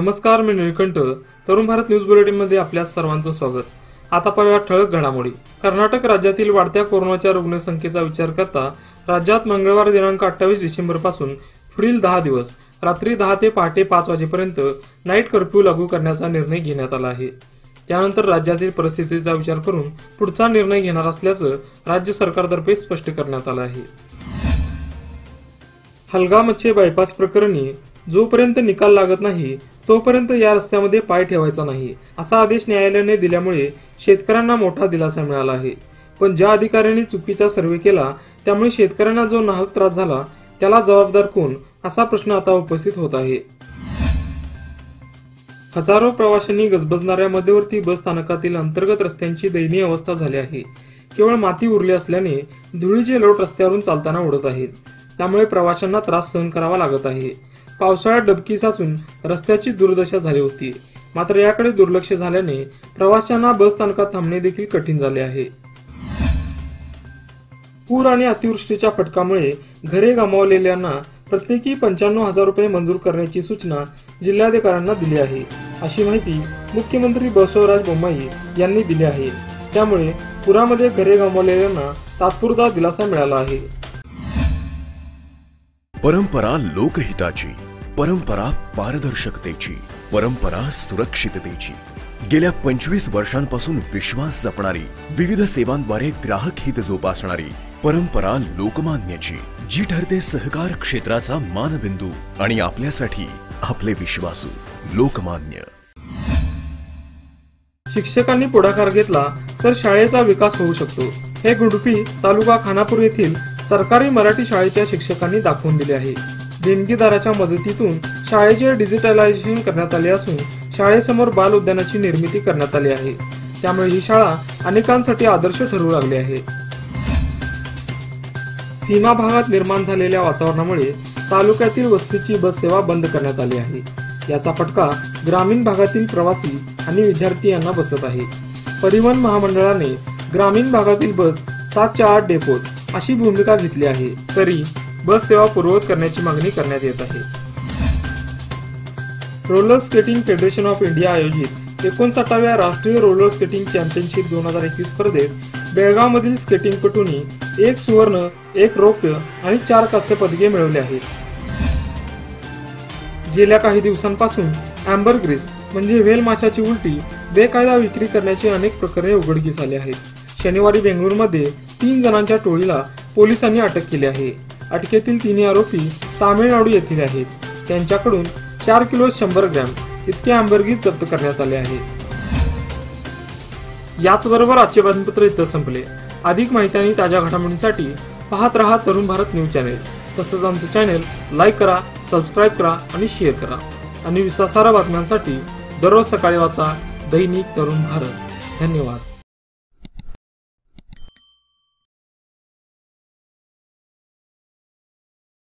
नमस्कार, मी Nilkanth. Tarun Bharat news bulletin मध्ये आपल्या सर्वांचं स्वागत. आता पाहूया ठळक घडामोडी. कर्नाटक राज्यातील वाढत्या कोरोनाच्या रुग्णसंख्येचा विचार करता राज्यात मंगळवार दिनांक 28 डिसेंबर पासून पुढील 10 दिवस रात्री 10 ते पहाटे 5 वाजेपर्यंत नाईट कर्फ्यू लागू करण्याचा निर्णय घेण्यात आला आहे. त्यानंतर राज्यातील परिस्थितीचा विचार करून पुढचा निर्णय घेणार असल्याचं राज्य सरकारतर्फे स्पष्ट करण्यात आलं आहे. हलगामच्छे बायपास प्रकरणी जोपर्यंत निकाल लागत नाही तोपर्यंत या रस्त्यामध्ये पाय ठेवायचा नाही असा आदेश न्यायालयाने दिल्यामुळे शेतकऱ्यांना मोठा दिलासा मिळाला आहे. पण ज्या अधिकाऱ्यांनी चुकीचा सर्वे केला त्यामुळे शेतकऱ्यांना जो नाहक त्रास झाला त्याला जबाबदार कोण असा प्रश्न आता उपस्थित होत आहे. हजारो प्रवाशांनी गजबजणाऱ्या मध्यवर्ती बस स्थानकातील अंतर्गत रस्त्यांची दयनीय अवस्था झाली आहे. केवळ माती उरली असल्याने धुळीचे लोट रस्त्यावरून चालताना उडत आहेत. त्यामुळे प्रवाशांना त्रास सहन करावा लागत आहे. पावसाळ्यात डबकी साचून रस्त्याची दुर्दशा झाली होती. मात्र याकडे दुर्लक्ष झाल्याने प्रवाशांना बस स्थानकात थांबणे देखील कठीण झाले आहे. पूर आणि अतिवृष्टीच्या फटकामुळे घरे गमावलेल्यांना प्रत्येकी 95,000 रुपये मंजूर करण्याची सूचना जिल्हाधिकाऱ्यांना दिली आहे, अशी माहिती मुख्यमंत्री बसवराज बोम्माई यांनी दिली आहे. त्यामुळे पुरामध्ये घरे गमावलेल्यांना तात्पुरता दिलासा मिळाला आहे. परंपरा लोकहिताची, परंपरा पारदर्शकतेची, परंपरा सुरक्षिततेची. गेल्या 25 वर्षांपासून विश्वास जपणारी, विविध सेवांद्वारे ग्राहक हित जोपासणारी परंपरा लोकमान्यची, जी ठरते सहकार क्षेत्राचा मानबिंदू आणि आपल्यासाठी आपले विश्वासू लोकमान्य. शिक्षकांनी पुढाकार घेतला तर शाळेचा विकास होऊ शकतो, हे गुडपी तालुका खानापूर येथील सरकारी मराठी शाळेच्या शिक्षकांनी दाखवून दिले आहे. देणगीदाराच्या मदतीतून शाळेचे डिजिटलायझेशन करण्यात आले असून शाळेसमोर बाल उद्यानाची निर्मिती करण्यात आली आहे. त्यामुळे ही शाळा अनेकांसाठी आदर्श ठरू लागली आहे. सीमा भागात निर्माण झालेल्या वातावरणामुळे तालुक्यातील वस्तीची बस सेवा बंद करण्यात आली आहे. याचा फटका ग्रामीण भागातील प्रवासी आणि विद्यार्थी यांना बसत आहे. परिवहन महामंडळाने ग्रामीण भागातील बस 7च्या 8 डेपोत अशी भूमिका घेतली आहे, तरी बस सेवा पूर्ववत करण्याची मागणी करण्यात येत आहे. Roller skating federation of India आयोजित 59व्या राष्ट्रीय रोलर स्केटिंग चॅम्पियनशिप 2021 स्पर्धेत बेळगाव मधील स्केटिंगपटूंनी 1 सुवर्ण, 1 रौप्य आणि 4 कांस्य पदके मिळवली आहेत. गेल्या काही दिवसांपासून अँबरग्रिस म्हणजे व्हेल माशाची उलटी बेकायदा विक्री करण्याची अनेक प्रकरणे उघडकीस आली आहेत. शनिवारी बेंगळुरूमध्ये 3 जणांच्या टोळीला पोलिसांनी अटक केली आहे. अटकेतील 3 आरोपी तामिळनाडू येथील आहेत. त्यांच्याकडून 4 किलो 100 ग्रॅम इतके अँबरग्रिस जप्त करण्यात आले आहे. याचबरोबर आजचे बातमीपत्र इथं संपले. अधिक माहिती आणि ताज्या घडामोडींसाठी पाहत रहा तरुण भारत न्यूज चॅनेल. तसंच आमचं चॅनेल लाईक करा, सबस्क्राईब करा आणि शेअर करा. आणि विश्वासार्ह बातम्यांसाठी दररोज सकाळी वाचा दैनिक तरुण भारत. धन्यवाद.